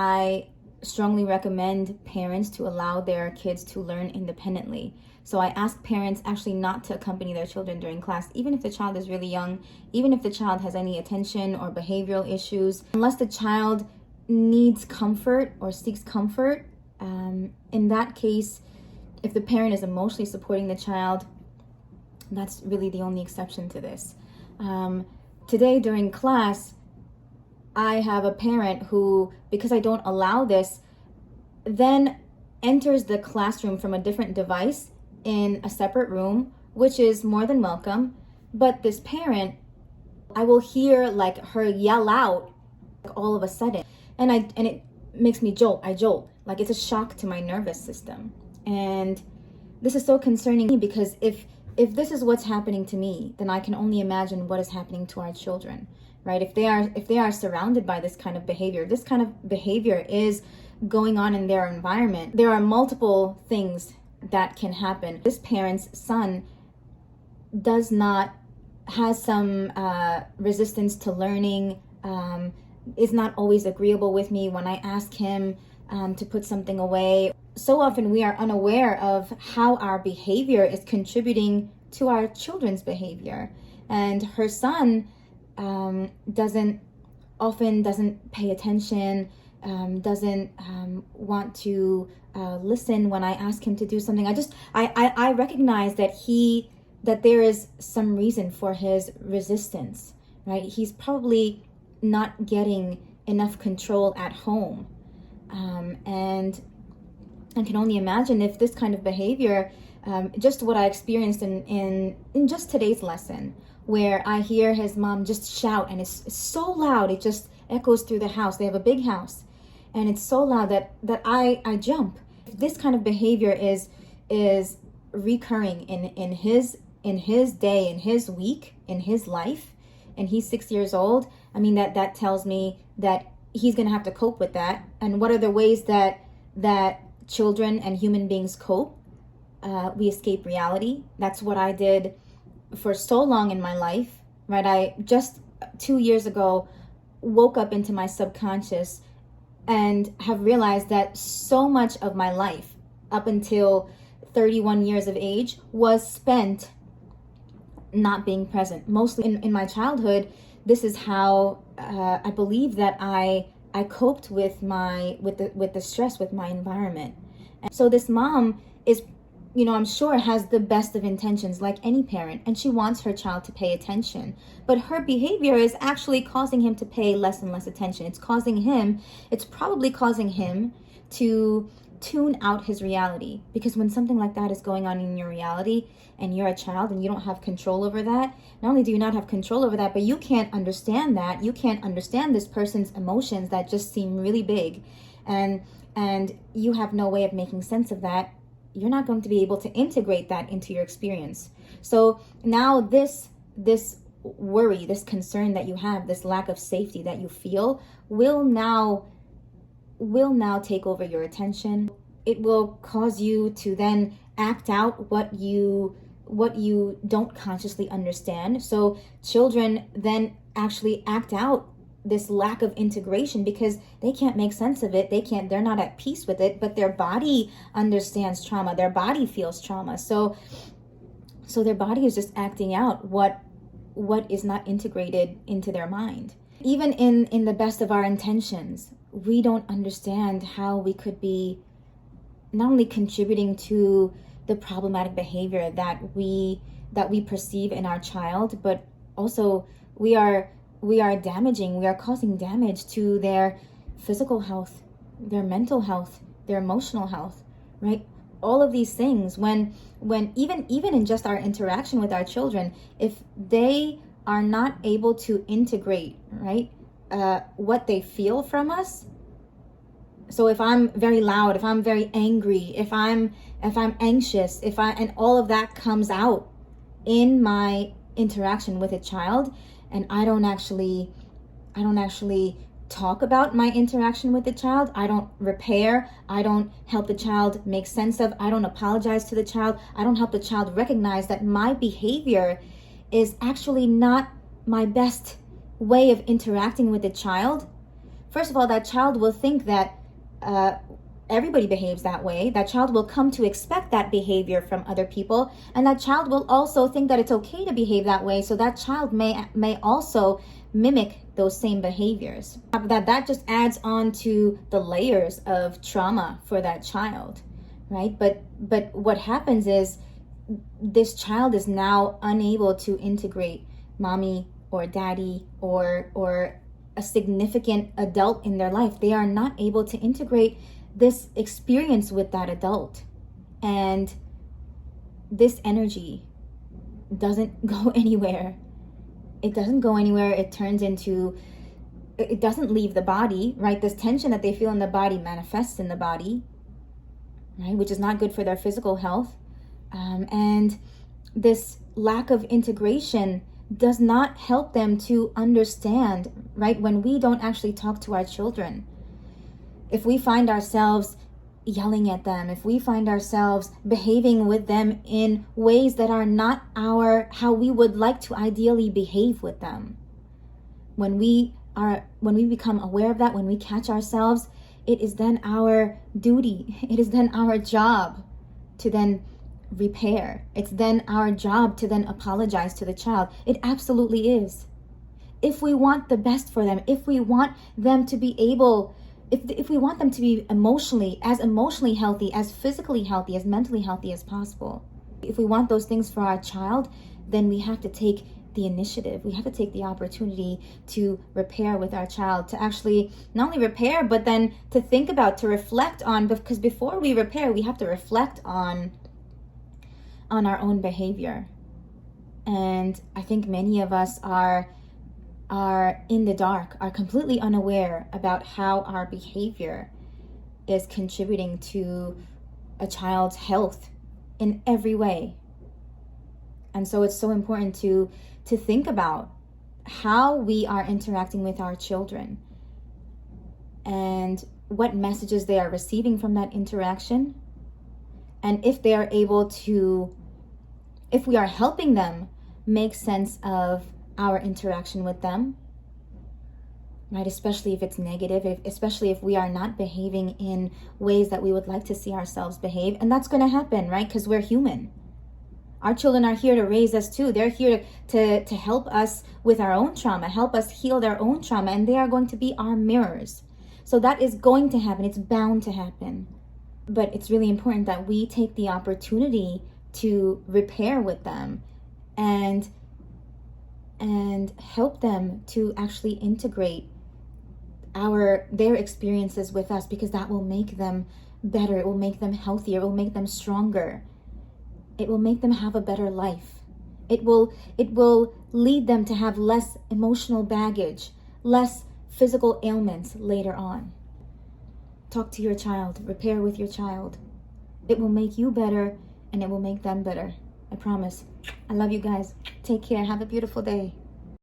I strongly recommend parents to allow their kids to learn independently. So I ask parents actually not to accompany their children during class, even if the child is really young, even if the child has any attention or behavioral issues, unless the child needs comfort or seeks comfort. In that case, if the parent is emotionally supporting the child, that's really the only exception to this. Today during class, I have a parent who, because I don't allow this, then enters the classroom from a different device in a separate room, which is more than welcome. But this parent, I will hear like her yell out all of a sudden, and it makes me jolt. I jolt. Like it's a shock to my nervous system. And this is so concerning because if this is what's happening to me, then I can only imagine what is happening to our children, right? If they are surrounded by this kind of behavior is going on in their environment, there are multiple things that can happen. This parent's son has some resistance to learning, is not always agreeable with me when I ask him to put something away. So often we are unaware of how our behavior is contributing to our children's behavior. And her son doesn't pay attention, doesn't want to listen when I ask him to do something. I recognize that there is some reason for his resistance, right? He's probably not getting enough control at home. And I can only imagine if this kind of behavior, just what I experienced in just today's lesson, where I hear his mom just shout, and it's so loud, it just echoes through the house. They have a big house, and it's so loud that I jump. If this kind of behavior is recurring in his day, in his week, in his life, and he's 6 years old, I mean that tells me that he's gonna have to cope with that. And what are the ways that children and human beings cope? We escape reality. That's what I did for so long in my life, right? I just 2 years ago woke up into my subconscious and have realized that so much of my life up until 31 years of age was spent not being present. Mostly in my childhood, this is how I believe that I coped with the stress with my environment. And so this mom is, I'm sure has the best of intentions like any parent, and she wants her child to pay attention. But her behavior is actually causing him to pay less and less attention. It's probably causing him to tune out his reality. Because when something like that is going on in your reality and you're a child and you don't have control over that, not only do you not have control over that, but you can't understand that. You can't understand this person's emotions that just seem really big. And you have no way of making sense of that. You're not going to be able to integrate that into your experience. So now this worry, this concern that you have, this lack of safety that you feel will now take over your attention. It will cause you to then act out what you don't consciously understand. So children then actually act out this lack of integration because they can't make sense of it. They're not at peace with it, but their body understands trauma. Their body feels trauma. So their body is just acting out what is not integrated into their mind. Even in the best of our intentions, we don't understand how we could be not only contributing to the problematic behavior that we perceive in our child, but also we are causing damage to their physical health, their mental health, their emotional health, right? All of these things, when even in just our interaction with our children, if they are not able to integrate, right, what they feel from us. So if I'm very loud, if I'm very angry, if I'm anxious, and all of that comes out in my interaction with a child, and I don't actually talk about my interaction with the child, I don't repair, I don't help the child make sense of, I don't apologize to the child, I don't help the child recognize that my behavior is actually not my best way of interacting with the child, first of all, that child will think that everybody behaves that way. That child will come to expect that behavior from other people, and that child will also think that it's okay to behave that way. So that child may also mimic those same behaviors. That just adds on to the layers of trauma for that child, right? But what happens is this child is now unable to integrate mommy or daddy or a significant adult in their life. They are not able to integrate this experience with that adult, and this energy doesn't go anywhere. It doesn't go anywhere. It doesn't leave the body, right? This tension that they feel in the body manifests in the body, right? Which is not good for their physical health. And this lack of integration does not help them to understand, right? When we don't actually talk to our children, if we find ourselves yelling at them, if we find ourselves behaving with them in ways that are not how we would like to ideally behave with them, when we become aware of that, when we catch ourselves, it is then our duty, it is then our job to then repair. It's then our job to then apologize to the child. It absolutely is. If we want the best for them, if we want them to be able, if we want them to be emotionally healthy, as physically healthy, as mentally healthy as possible, if we want those things for our child, then we have to take the initiative. We have to take the opportunity to repair with our child, to actually not only repair, but then to think about, to reflect on, because before we repair, we have to reflect on our own behavior. And I think many of us are in the dark, are completely unaware about how our behavior is contributing to a child's health in every way. And so it's so important to think about how we are interacting with our children and what messages they are receiving from that interaction, and if they are able to, if we are helping them make sense of our interaction with them, right? Especially if it's negative, especially if we are not behaving in ways that we would like to see ourselves behave. And that's going to happen, right? Because we're human. Our children are here to raise us too. They're here to help us with our own trauma, help us heal their own trauma, and they are going to be our mirrors. So that is going to happen. It's bound to happen. But it's really important that we take the opportunity to repair with them and help them to actually integrate their experiences with us, because that will make them better. It will make them healthier. It will make them stronger. It will make them have a better life. It will lead them to have less emotional baggage, less physical ailments later on. Talk to your child, repair with your child. It will make you better, and it will make them better. I promise. I love you guys. Take care. Have a beautiful day.